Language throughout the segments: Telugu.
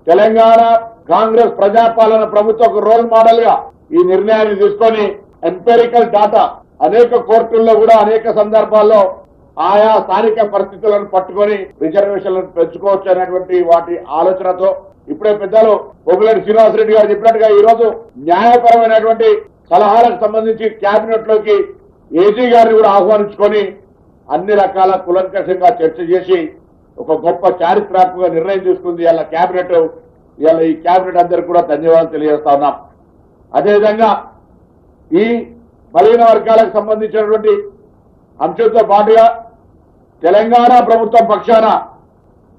తెలంగాణ కాంగ్రెస్ ప్రజాపాలన ప్రభుత్వ ఒక రోల్ మోడల్ గా ఈ నిర్ణయాన్ని తీసుకొని ఎంపెరికల్ డాటా అనేక కోర్టుల్లో కూడా అనేక సందర్భాల్లో ఆయా స్థానిక పరిస్థితులను పట్టుకొని రిజర్వేషన్లను పెంచుకోవచ్చు అనేటువంటి వాటి ఆలోచనతో ఇప్పుడే పెద్దలు పొంగులేటి శ్రీనివాసరెడ్డి గారు చెప్పినట్టుగా ఈ రోజు న్యాయపరమైనటువంటి సలహాలకు సంబంధించి కేబినెట్ లోకి ఏజీ గారిని కూడా ఆహ్వానించుకొని అన్ని రకాల కులంకషంగా చర్చ చేసి ఒక గొప్ప చారిత్రాత్మక నిర్ణయం తీసుకుంది ఇవాళ కేబినెట్. ఇవాళ ఈ కేబినెట్ అందరికీ కూడా ధన్యవాదాలు తెలియజేస్తా ఉన్నాం. అదేవిధంగా ఈ బలహీన వర్గాలకు సంబంధించినటువంటి అంశంతో పాటుగా తెలంగాణ ప్రభుత్వం పక్షాన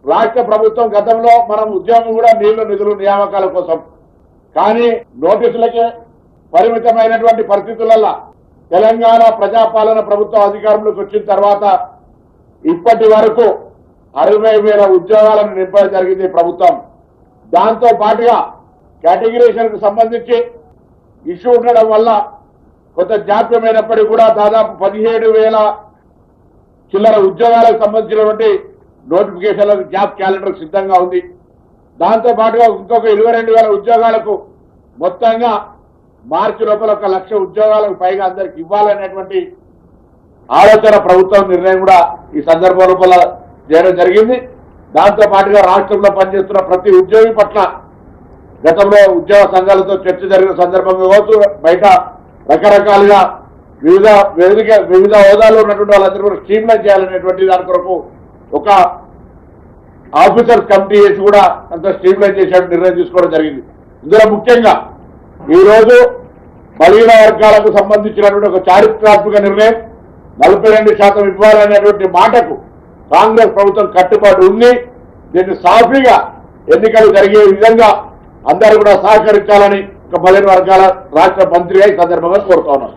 రాష్ట్ర ప్రభుత్వం గతంలో మనం ఉద్యమం కూడా నీళ్లు నిధులు నియామకాల కోసం కానీ నోటీసులకే పరిమితమైనటువంటి పరిస్థితులలో తెలంగాణ ప్రజాపాలన ప్రభుత్వం అధికారంలోకి వచ్చిన తర్వాత ఇప్పటి వరకు 60,000 ఉద్యోగాలను నింపడం జరిగింది ప్రభుత్వం. దాంతో పాటుగా కేటగిరీషన్ కు సంబంధించి ఇష్యూ ఉండడం వల్ల కొంత జాప్యమైనప్పటికీ కూడా దాదాపు 17,000 చిల్లర ఉద్యోగాలకు సంబంధించినటువంటి నోటిఫికేషన్లకు జాబ్ క్యాలెండర్ సిద్ధంగా ఉంది. దాంతో పాటుగా ఇంకొక 22,000 ఉద్యోగాలకు మొత్తంగా మార్చి లోపల 1,00,000 ఉద్యోగాలకు పైగా అందరికి ఇవ్వాలనేటువంటి ఆలోచన ప్రభుత్వం నిర్ణయం కూడా ఈ సందర్భం లోపల చేయడం జరిగింది. దాంతో పాటుగా రాష్ట్రంలో పనిచేస్తున్న ప్రతి ఉద్యోగి పట్ల గతంలో ఉద్యోగ సంఘాలతో చర్చ జరిగిన సందర్భంగా కావచ్చు బయట రకరకాలుగా వివిధ హోదాలో ఉన్నటువంటి వాళ్ళందరూ కూడా స్ట్రీమ్లైన్ చేయాలనేటువంటి దాని కొరకు ఒక ఆఫీసర్స్ కమిటీ వేసి కూడా అంత స్ట్రీమ్లైన్ చేసే నిర్ణయం తీసుకోవడం జరిగింది. ఇందులో ముఖ్యంగా ఈ రోజు బలహీన వర్గాలకు సంబంధించినటువంటి ఒక చారిత్రాత్మక నిర్ణయం 42% ఇవ్వాలనేటువంటి మాటకు కాంగ్రెస్ ప్రభుత్వం కట్టుబడి ఉంది. దీన్ని సాఫీగా ఎన్నికలు జరిగే విధంగా అందరూ కూడా సహకరించాలని ఒక బలహీన వర్గాల రాష్ట్ర మంత్రిగా ఈ సందర్భంగా కోరుతా ఉన్నారు.